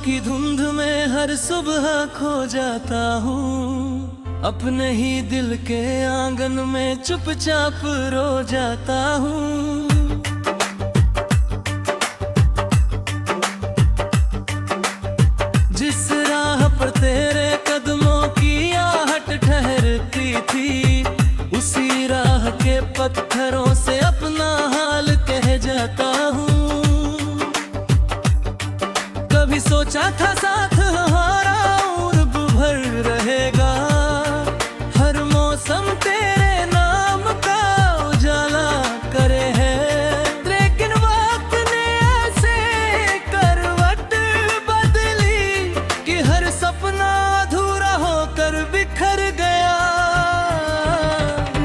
की धुंध में हर सुबह खो जाता हूँ, अपने ही दिल के आंगन में चुपचाप रो जाता हूँ। जिस राह पर तेरे कदमों की आहट ठहरती थी, उसी राह के पत्थरों से अपना हाल कह जाता हूँ। कभी सोचा था साथ हमारा उर्ब भर रहेगा, हर मौसम तेरे नाम का उजाला करे है। लेकिन वक्त ने ऐसे करवट बदली कि हर सपना अधूरा होकर बिखर गया।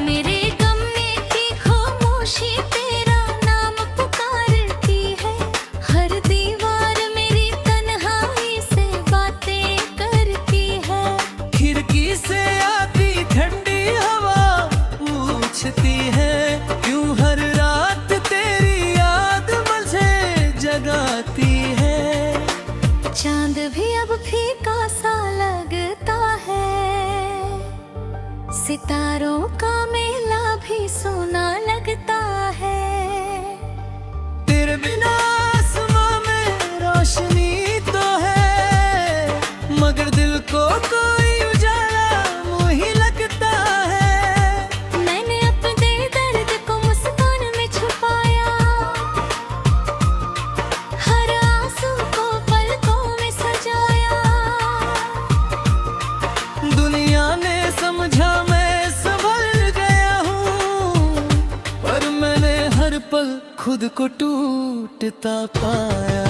मेरे गम में की खामोशी तेरा नाम पुकारती है, हर दीवार मेरी तन्हाई से बातें करती है। खिड़की से आती ठंडी हवा पूछती है, क्यों हर रात तेरी याद मुझे जगाती है। चांद भी अब फीका सा लगता है, सितारों का मेला भी सोना लगता है। तेरे बिना आसमां में रोशनी तो है, मगर दिल को कोई उजाला मुँह ही लगता है। मैंने अपने दर्द को मुस्कान में छुपाया, हर आंसू को पलकों में सजाया। दुनिया ने समझा मैं संभल गया हूँ, पर मैंने हर पल खुद को टूटता पाया।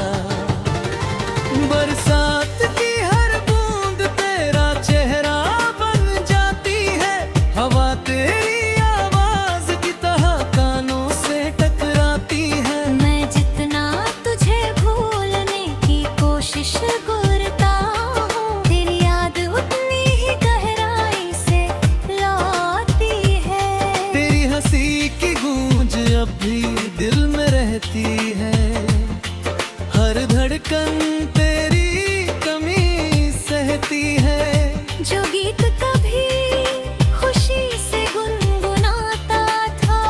बरसात की हर बूंद तेरा चेहरा बन जाती है, हवा तेरी आवाज की तरह कानों से टकराती है। मैं जितना तुझे भूलने की कोशिश करता हूँ, तेरी याद उतनी ही गहराई से लाती है। तेरी हंसी की गूंज अब भी दिल में रहती है, हर धड़कन तेरी कमी सहती है। जो गीत कभी खुशी से गुनगुनाता था,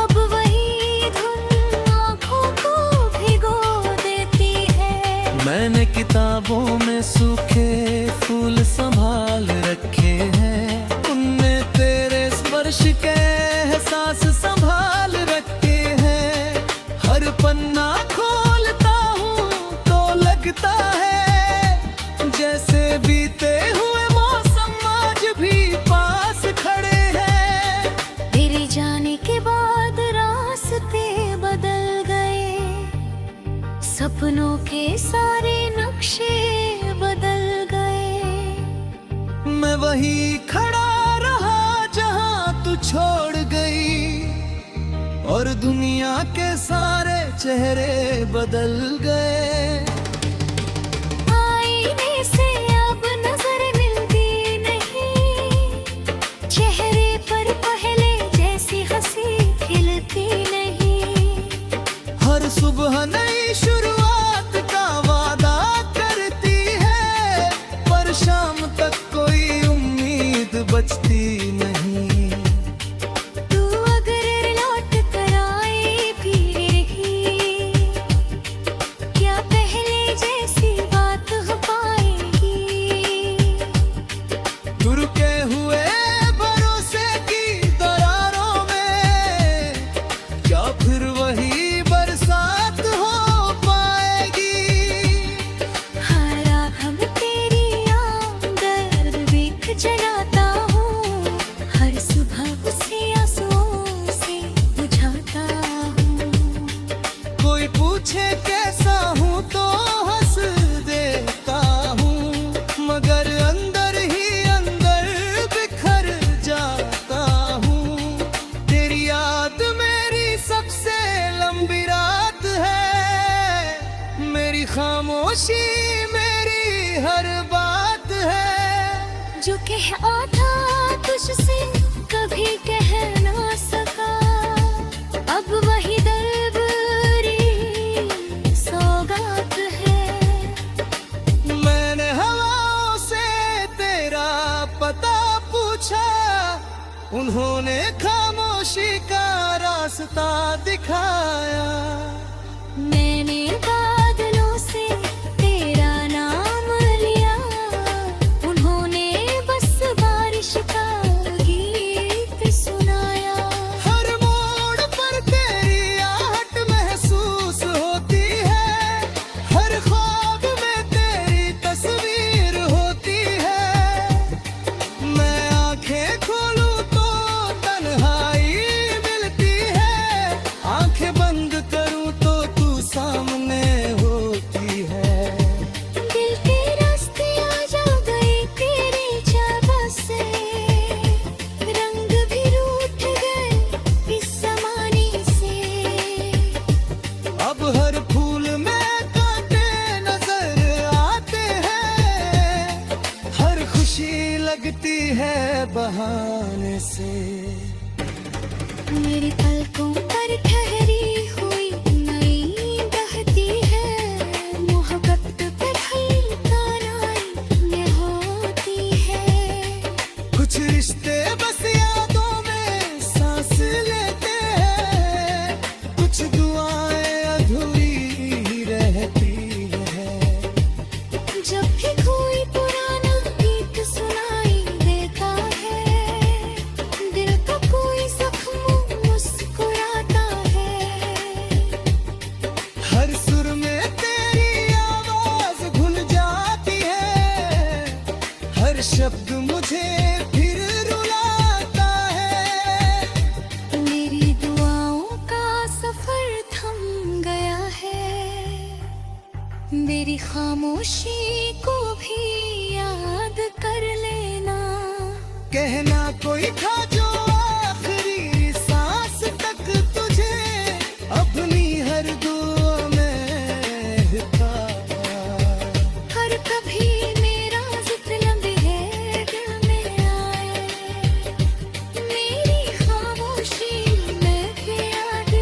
अब वही धुन आँखों को भिगो देती है। मैंने किताबों में सूखे फूल संभाल रखे हैं, उनमें तेरे स्पर्श के एहसास संभाल रखे हैं। हर पन्ना खोलता हूँ तो लगता है, जैसे बीते हुए मौसम आज भी पास खड़े हैं। तेरे जाने के बाद रास्ते बदल गए, सपनों के सारे नक्शे बदल गए। मैं वही खड़ा रहा जहाँ तू छोड़ गई, और दुनिया के सारे चेहरे बदल गए। आईने से अब नजर मिलती नहीं, चेहरे पर पहले जैसी हंसी खिलती नहीं। हर सुबह नई शुरुआत का वादा करती है, पर शाम तक कोई उम्मीद बचती नहीं। तू अगर लौट कर आए फिर रही, क्या पहले जैसी बात हो पाएगी। रुके हुए भरोसे की दरारों में क्या फिर वही बरसात हो पाएगी। हर रात हम तेरी आमदर्द बिख जलाता हूँ, हर सुबह उसे आंसुओं से बुझाता हूँ। कोई पूछे कैसा हूँ तो हंस देता हूँ, मगर अंदर ही अंदर बिखर जाता हूँ। तेरी याद मेरी सबसे लंबी रात है, मेरी खामोशी मेरी हर बात है। जो कह आता तुझसे कभी कह ना सका, अब वही दरबारी सौगात है। रास्ता दिखाया। मैंने बादलों से तेरा नाम लिया, उन्होंने बस बारिश का गीत सुनाया। हर मोड़ पर तेरी आहट महसूस होती है, हर ख्वाब में तेरी तस्वीर होती है। मैं आंखें खोलूं तो तन्हाई मिलती है, आंखें बंद करूं तो तू सामने होती है। दिल के रास्ते आ जा गए तेरे चाबा से, रंग भी रूठ गए इस ज़माने से। अब हर फूल में कांटे नजर आते हैं, हर खुशी लगती है बहाने से। मेरी पलकों पर ठहरी हुई नई बहती है, मोहब्बत पे ढलकानाई ये होती है। कुछ रिश्ते बस यादों में सांस लेते हैं, कुछ दुआएं अधूरी ही रहती है। जब भी कोई पुराना गीत सुनाई देता है, दिल का कोई जख्म मुस्कुराता है। हर सुर में तेरी आवाज घुल जाती है, हर शब्द मुझे फिर रुलाता है। मेरी दुआओं का सफर थम गया है, मेरी खामोशी को भी याद कर लेना। कहना कोई था जो आखिरी सांस तक तुझे अपनी हर दुआ में था। हर कभी मेरा जिक्र लम्बे है दिल में आए, मेरी खामोशी में भी याद।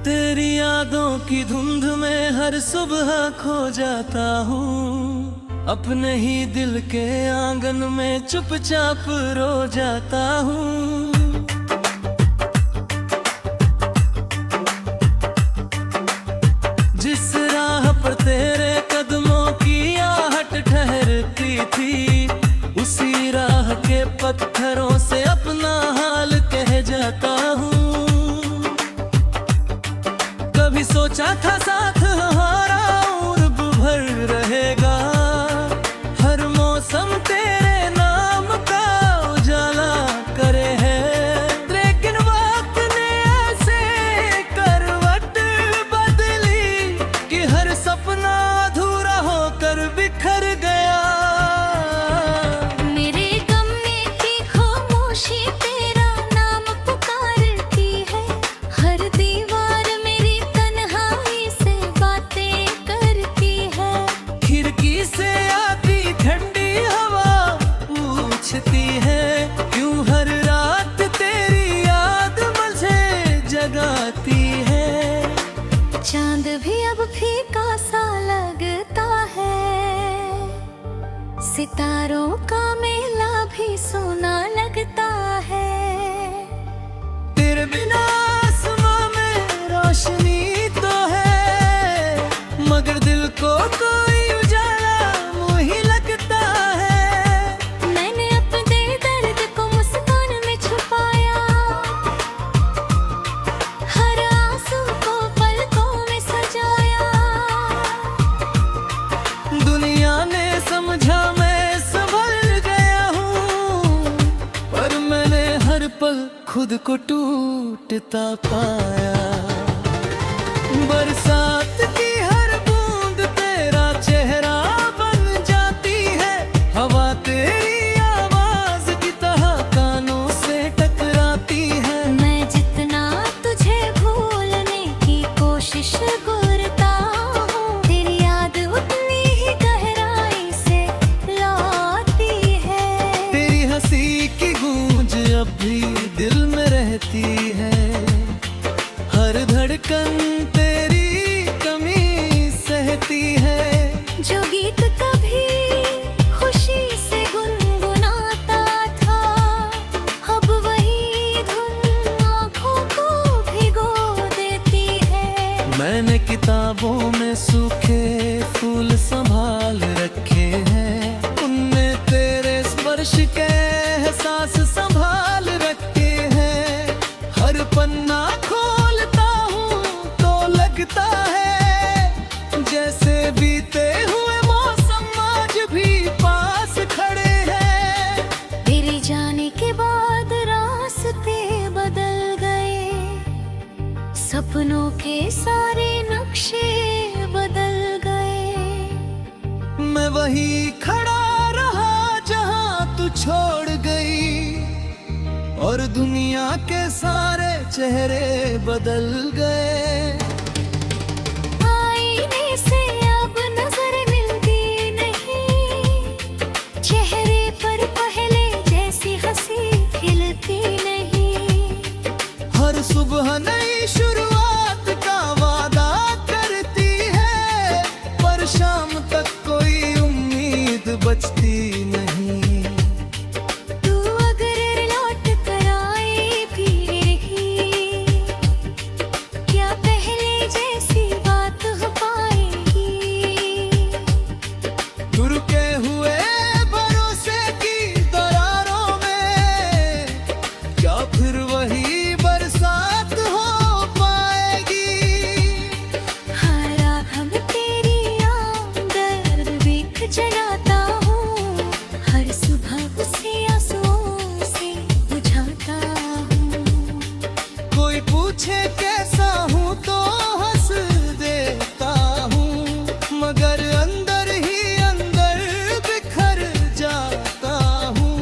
तेरी यादों की धुंध में हर सुबह खो जाता हूँ, अपने ही दिल के आंगन में चुपचाप रो जाता हूँ। जिस राह पर तेरे कदमों की आहट ठहरती थी, उसी राह के पत्थरों से अपना हाल कह जाता हूँ। कभी सोचा था साथ हमारा उर्ब भर रहेगा, हर मौसम तेरे नाम का उजाला करे है। लेकिन वक्त ने ऐसे करवट बदली कि हर सपना अधूरा होकर बिखर गया। मेरे गम में की खामोशी तेरा नाम पुकारती है, हर दीवार मेरी तन्हाई से बातें करती है। खिड़की से आती ठंडी हवा पूछती है, क्यों हर रात तेरी याद मुझे जगाती है। चांद भी अब फीका सा लगता है, सितारों का मेला भी सोना लगता है। तेरे बिना आसमां में रोशनी तो है, मगर दिल को कोई उजाला मुँह ही लगता है। मैंने अपने दर्द को मुस्कान में छुपाया, हर आंसू को पलकों में सजाया। दुनिया ने समझा मैं संभल गया हूँ, पर मैंने हर पल खुद को टूटता पाया। बरसात की हर बूंद तेरा चेहरा बन जाती है, हवा तेरी आवाज की तरह कानों दिल में रहती है। हर धड़कन तेरी कमी सहती है। जो गीत कभी खुशी से गुनगुनाता था, अब वही धुन आँखों को भिगो देती है। मैंने किताबों में सूखे फूल संभाल रखे हैं, उनमें तेरे स्पर्श के एहसास संभाल रखे हैं। हर पन्ना खोलता हूँ तो लगता है जैसे बीते हुए मौसम आज भी पास खड़े हैं। तेरे जाने के बाद रास्ते बदल गए, सपनों के सारे नक्शे बदल गए। मैं वही खड़ा रहा जहाँ तू छोड़ गई, और दुनिया के सारे चेहरे बदल गए। आईने से अब नजर मिलती नहीं, चेहरे पर पहले जैसी हंसी खिलती नहीं। हर सुबह नई शुरुआत का वादा करती है, पर शाम तक कोई उम्मीद बचती नहीं। तू अगर लौट कर आए फिर ही, क्या पहले जैसी बात हो पाएगी? रुके हुए भरोसे की दरारों में क्या फिर वही बरसात हो पाएगी? हर आँख में तेरी आमदर्द बिख जलाता हूँ, हर सुबह उसे आंसुओं से बुझाता हूँ। कोई पूछे कैसा हूँ तो हंस देता हूँ, मगर अंदर ही अंदर बिखर जाता हूँ।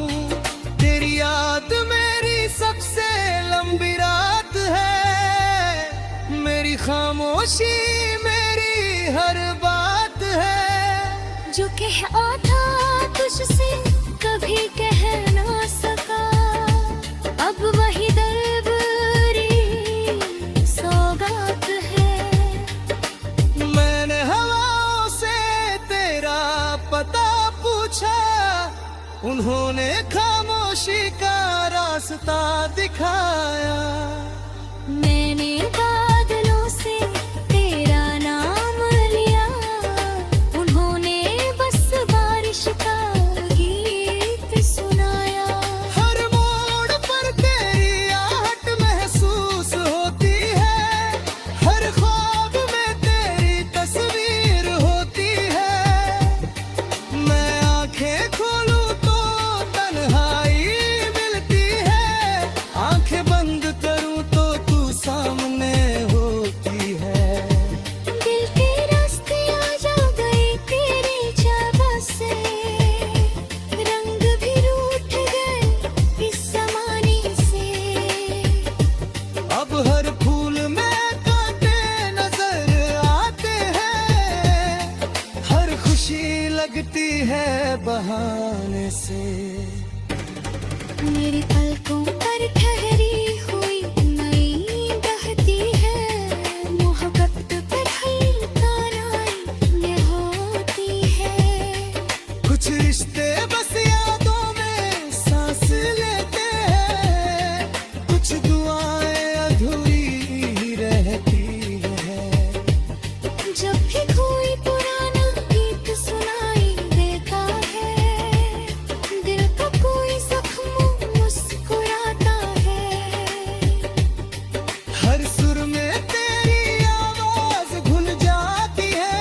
तेरी याद मेरी सबसे लंबी रात है, मेरी खामोशी मेरी हर बात है। जो कह आता तुझसे कभी कह ना सका, अब वही दरबारी सौगात है। मैंने हवाओं से तेरा पता पूछा, उन्होंने खामोशी का रास्ता दिखाया। मैंने बादलों से तेरा नाम लिया, उन्होंने बस बारिश का गीत सुनाया। हर मोड़ पर तेरी आहट महसूस होती है, हर ख्वाब में तेरी तस्वीर होती है। मैं आंखें खोलूं तो तन्हाई मिलती है, आंखें बंद करूं तो तू सामने होती है। दिल के रास्ते आ जा गए तेरे चाबा से, रंग भी रूठ गए इस ज़माने से। अब हर फूल में कांटे नजर आते हैं, हर खुशी लगती है बहाने से। मेरी पलकों पर ठहरी हुई नई बहती है, मोहब्बत पे ढलकाराएं ये होती है। कुछ रिश्ते बस यादों में सांस लेते हैं, कुछ दुआएं अधूरी ही रहती है। जब भी कोई पुराना गीत सुनाई देता है, दिल का कोई जख्म मुस्कुराता है। हर सुर में तेरी आवाज घुल जाती है,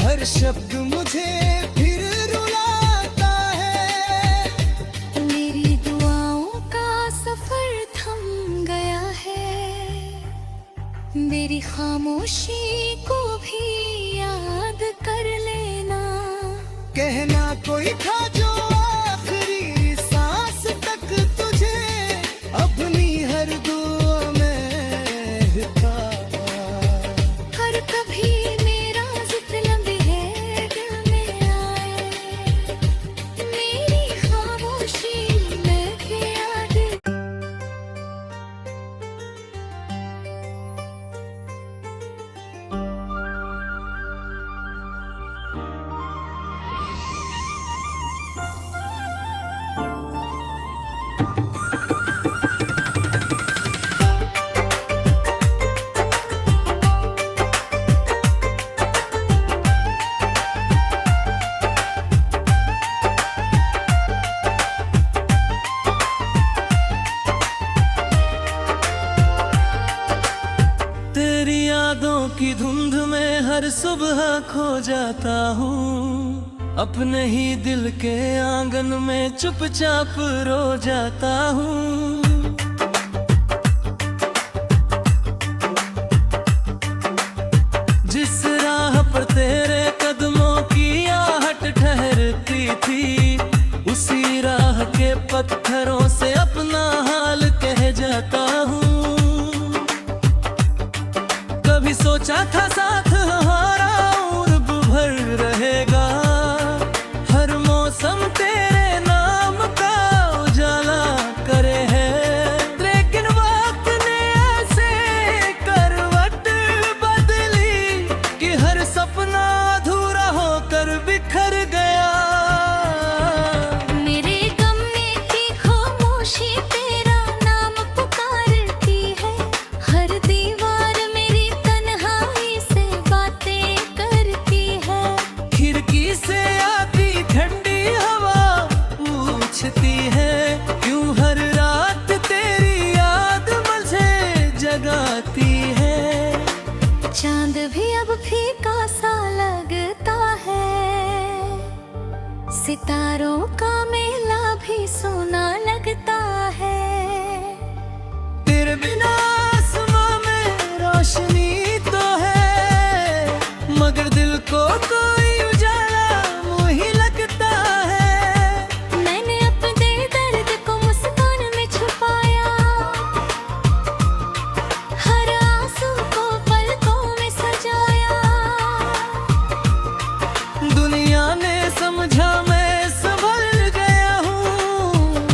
हर शब्द मुझे फिर रुलाता है। मेरी दुआओं का सफर थम गया है, मेरी खामोशी को भी याद कर लेना। कहना कोई था जो आखिरी सांस तक तुझे अपनी हर दुआ में था। हर कभी मेरा जिक्र लम्बे है दिल में आए, मेरी खामोशी में भी याद तेरी यादों की धुंध में हर सुबह खो जाता हूँ, अपने ही दिल के आंगन में चुपचाप रो जाता हूँ। जिस राह पर तेरे कदमों की आहट ठहरती थी, उसी राह के पत्थरों से अपना हाल कह जाता हूँ। कभी सोचा था साथ हमारा उर्ब भर रहेगा, हर मौसम तेरे नाम का उजाला करे है। लेकिन वक्त ने ऐसे करवट बदली कि हर सपना अधूरा होकर बिखर गया। मेरे गम में की खामोशी तेरा नाम पुकारती है, हर दीवार मेरी तन्हाई से बातें करती है। खिड़की से आती ठंडी हवा पूछती है, क्यों हर रात तेरी याद मुझे जगाती है। चांद भी अब फीका सा लगता है, सितारों का मेला भी सोना लगता है। तेरे बिना आसमां में रोशनी तो है, मगर दिल को कोई उजाला मुँह ही लगता है। मैंने अपने दर्द को मुस्कान में छुपाया, हर आंसू को पलकों में सजाया। दुनिया ने समझा मैं संभल गया हूँ,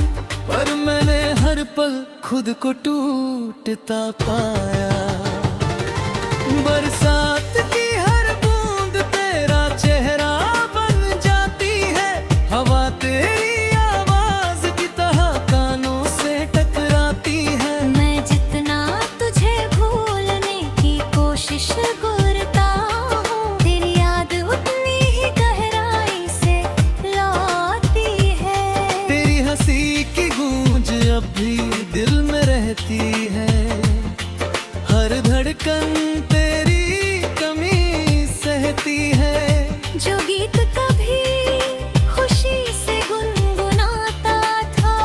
पर मैंने हर पल खुद को टूटता पाया। बरसात की हर बूंद तेरा चेहरा बन जाती है, हवा तेरी आवाज की तरह कानों से टकराती है। मैं जितना तुझे भूलने की कोशिश करता हूँ, तेरी याद उतनी ही गहराई से लाती है। तेरी हंसी की गूंज अब भी दिल में रहती है, हर धड़कन तेरी कमी सहती है। जो गीत कभी खुशी से गुनगुनाता था,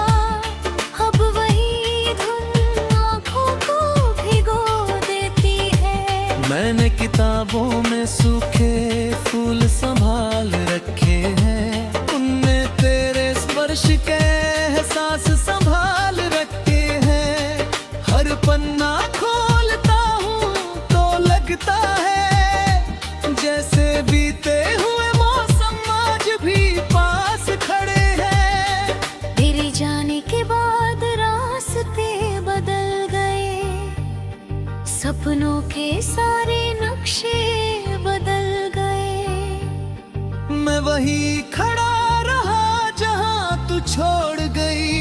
अब वही धुन आँखों को भिगो देती है। मैंने किताबों में सूखे फूल संभाल रखे हैं, उनमें तेरे स्पर्श के एहसास संभाल रखे हैं। हर पन्ना खोलता हूँ तो लगता है, जैसे बीते हुए मौसम आज भी पास खड़े हैं। तेरे जाने के बाद रास्ते बदल गए, सपनों के सारे नक्शे बदल गए। मैं वही खड़ा रहा जहाँ तू छोड़ गई,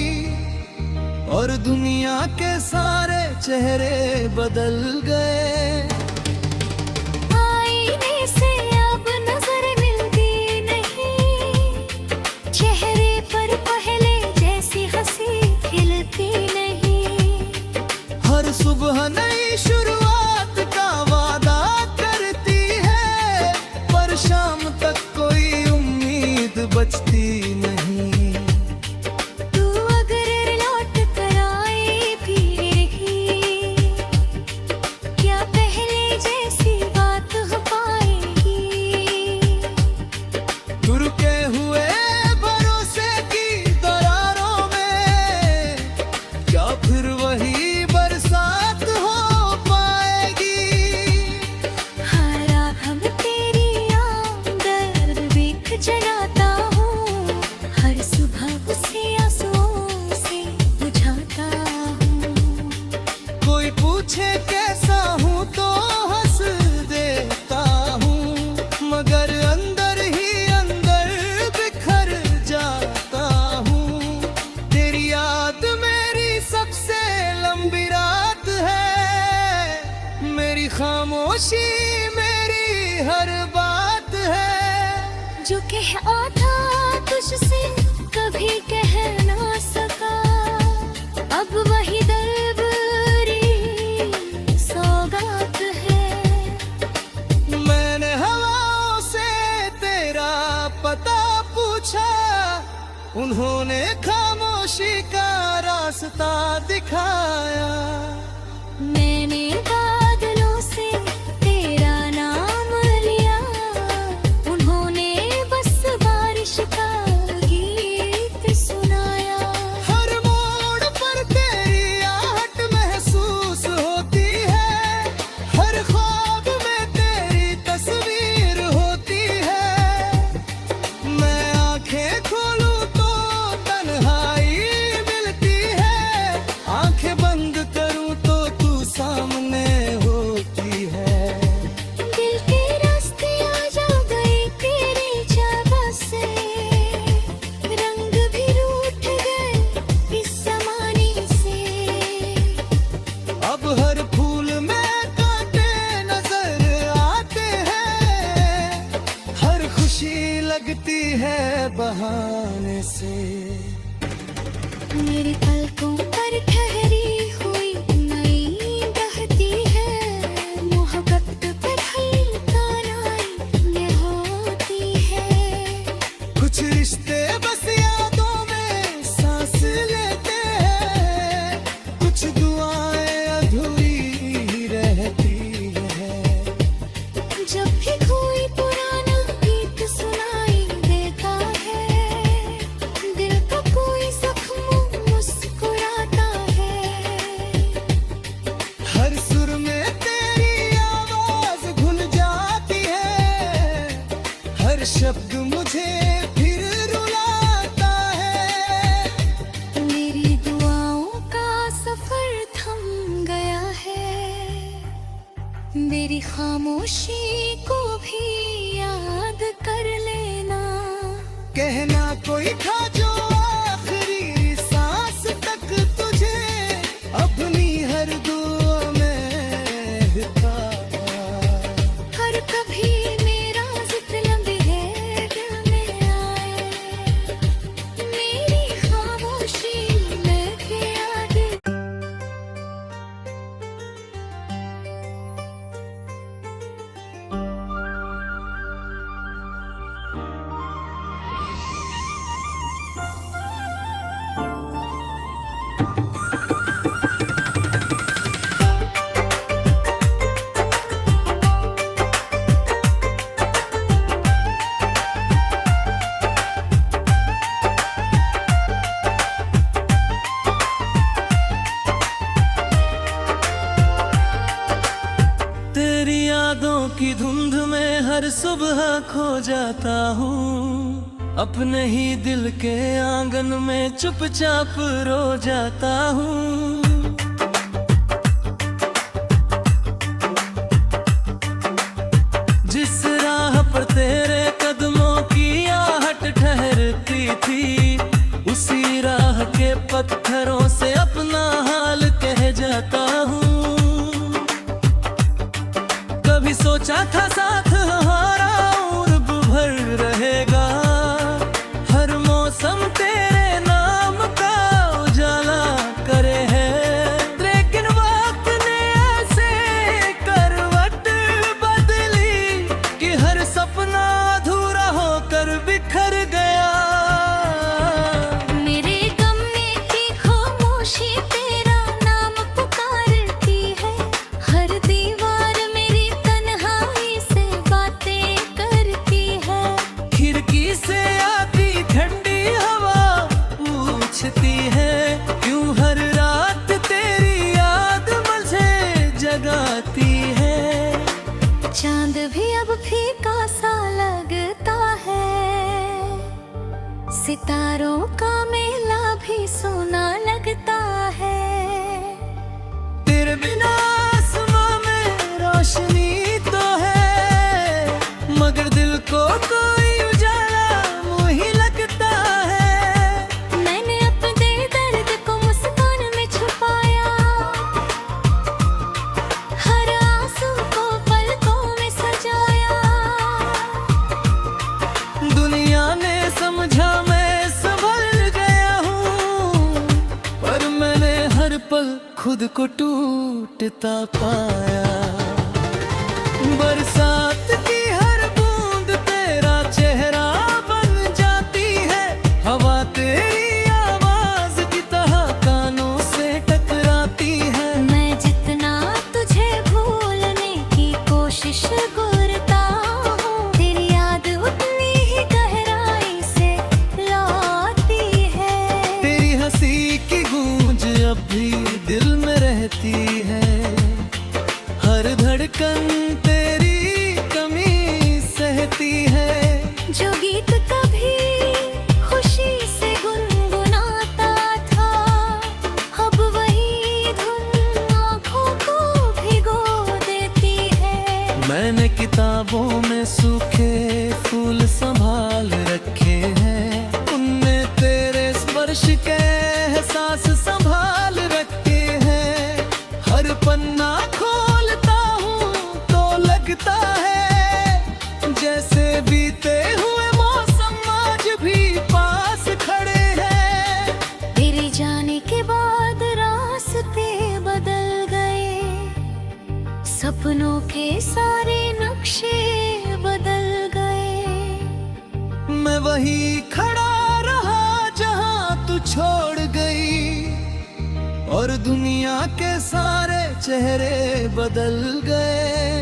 और दुनिया के सारे चेहरे बदल गए। आईने से अब नजर मिलती नहीं, चेहरे पर पहले जैसी हंसी खिलती नहीं। हर सुबह नई शुरुआत का वादा करती है, पर शाम तक कोई उम्मीद बचती नहीं। तू अगर लौट कर आए फिर ही, क्या पहले जैसी बात हो पाएगी। रुके हुए भरोसे की दरारों में क्या फिर वही बरसात हो पाएगी। खामोशी मेरी हर बात है। जो कह आता तुझसे कभी कह ना सका, अब वही दरबारी सौगात है। मैंने हवाओं से तेरा पता पूछा, उन्होंने खामोशी का रास्ता दिखाया। मैंने बादलों से तेरा नाम लिया, उन्होंने बस बारिश का गीत सुनाया। हर मोड़ पर तेरी आहट महसूस होती है, हर ख्वाब में तेरी तस्वीर होती है। मैं आंखें खोलूं तो तन्हाई मिलती है, आंखें बंद करूं तो तू सामने होती है। दिल के रास्ते आ जा गए तेरे चाबा से, रंग भी रूठ गए इस ज़माने से। अब हर फूल में कांटे नजर आते हैं, हर खुशी लगती है बहाने से। मेरी पलकों पर ठहरी हुई नई बहती है, मोहब्बत पे ढलकानाई ये होती है। कुछ रिश्ते बस यादों में सांस लेते हैं, कुछ दुआएं अधूरी ही रहती है। जब भी कोई पुराना गीत सुनाई देता है, दिल का कोई जख्म मुस्कुराता है। हर सुर में तेरी आवाज घुल जाती है, हर शब्द मुझे फिर रुलाता है। मेरी दुआओं का सफर थम गया है, मेरी खामोशी को भी याद कर लेना। कहना कोई था जो आखिरी सांस तक तुझे अपनी हर दुआ में हिताया। हर कभी मेरा जिक्र लंबी है दिल में आए, मेरी खामोशी में भी याद। तेरी यादों की धुंध में हर सुबह खो जाता हूँ, अपने ही दिल के आंगन में चुपचाप रो जाता हूँ। जिस राह पर तेरे कदमों की आहट ठहरती थी, उसी राह के पत्थरों से अपना हाल कह जाता हूँ। कभी सोचा था साथ हमारा उर्ब भर रहेगा, हर मौसम तेरे नाम का उजाला करे है। लेकिन वक्त ने ऐसे करवट बदली कि हर सपना अधूरा होकर बिखर गया। मेरे गम में की खामोशी तेरा नाम पुकारती है, हर दीवार मेरी तन्हाई से बातें करती है। खिड़की से आती ठंडी हवा पूछती है, क्यों हर रात तेरी याद मुझे जगाती है। चांद भी अब फीका सा लगता है, सितारों का मेला भी सोना लगता है। तेरे बिना आसमां में रोशनी तो है, मगर दिल को कोई उजाला मुँह ही लगता है। मैंने अपने दर्द को मुस्कान में छुपाया, हर आंसू हर पल खुद को टूटता पाया। बरसात की हर बूंद तेरा चेहरा बन जाती है, हवा तेरी आवाज की तरह कानों से टकराती है। मैं जितना तुझे भूलने की कोशिश करता हूँ, तेरी याद उतनी ही गहराई से लाती है। तेरी हंसी की गूंज अब भी दिल में रहती है, हर धड़कन तेरी कमी सहती है। जो गीत कभी खुशी से गुनगुनाता था, अब वही धुन आँखों को भिगो देती है। मैंने किताबों में सूखे फूल संभाल रखे हैं, उनमें तेरे स्पर्श के एहसास संभाल रखे हैं। हर पन्ना खोलता हूँ तो लगता है जैसे बीते हुए मौसम आज भी पास खड़े हैं। तेरे जाने के बाद रास्ते बदल गए, सपनों के सारे नक्शे बदल गए। मैं वही खड़ा रहा जहाँ तू छोड़ गई, और दुनिया के सारे चेहरे बदल गए।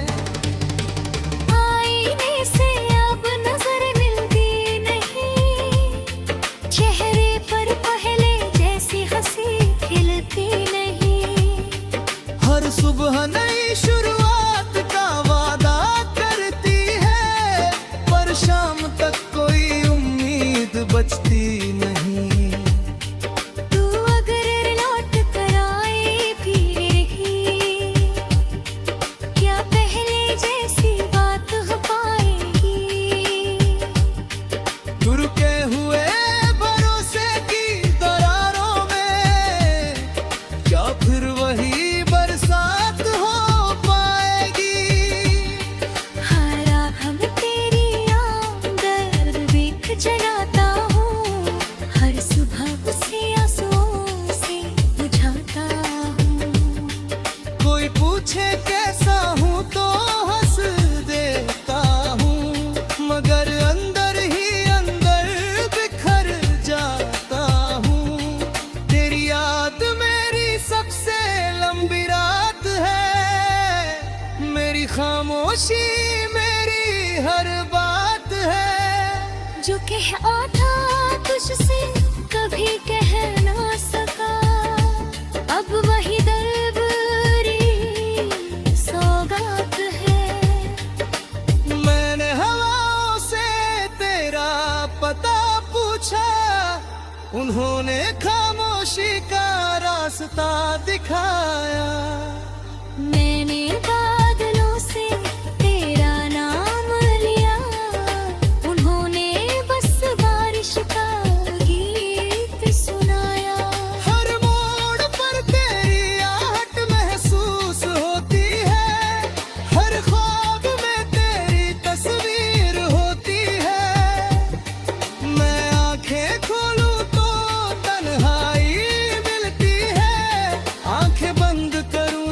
आईने से अब नजर मिलती नहीं, चेहरे पर पहले जैसी हंसी खिलती नहीं। हर सुबह नई शुरुआत का वादा करती है, पर शाम तक कोई उम्मीद बचती नहीं। तू अगर लौट कर आए फिर ही, क्या पहले जैसी बात हो पाएगी? रुके हुए भरोसे की दरारों में क्या फिर वही बरसात हो पाएगी? हर आँख में तेरी आमदर्द बिख जलाता हूँ, हर सुबह उसे आंसुओं से बुझाता हूँ। कोई पूछे कैसा हूँ तो हंस देता हूँ, मगर अंदर ही अंदर बिखर जाता हूँ। तेरी याद मेरी सबसे लंबी रात है, मेरी खामोशी मेरी हर बात है। जो कह आता तुझसे कभी कह ना सका, अब वही दरबारी सौगात है। मैंने हवाओं से तेरा पता पूछा, उन्होंने खामोशी का रास्ता दिखाया। मैंने बादलों से तेरा नाम लिया, उन्होंने बस बारिश का गीत सुनाया। हर मोड़ पर तेरी आहट महसूस होती है, हर ख्वाब में तेरी तस्वीर होती है। मैं आंखें खोलूं तो तन्हाई मिलती है, आंखें बंद करूं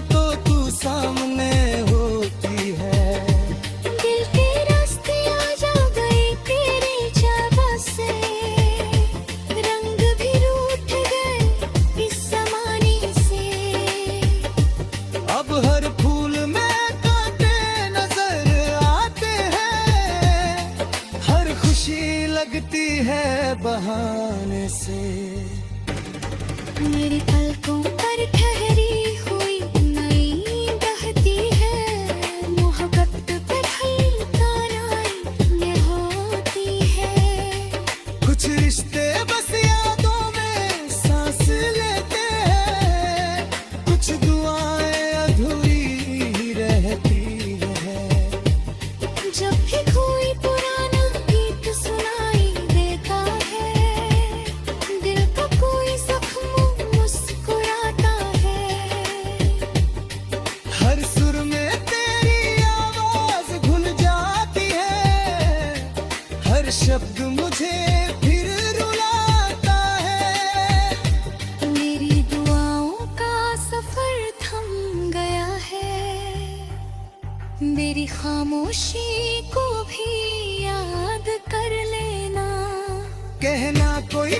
खामोशी को भी याद कर लेना। कहना कोई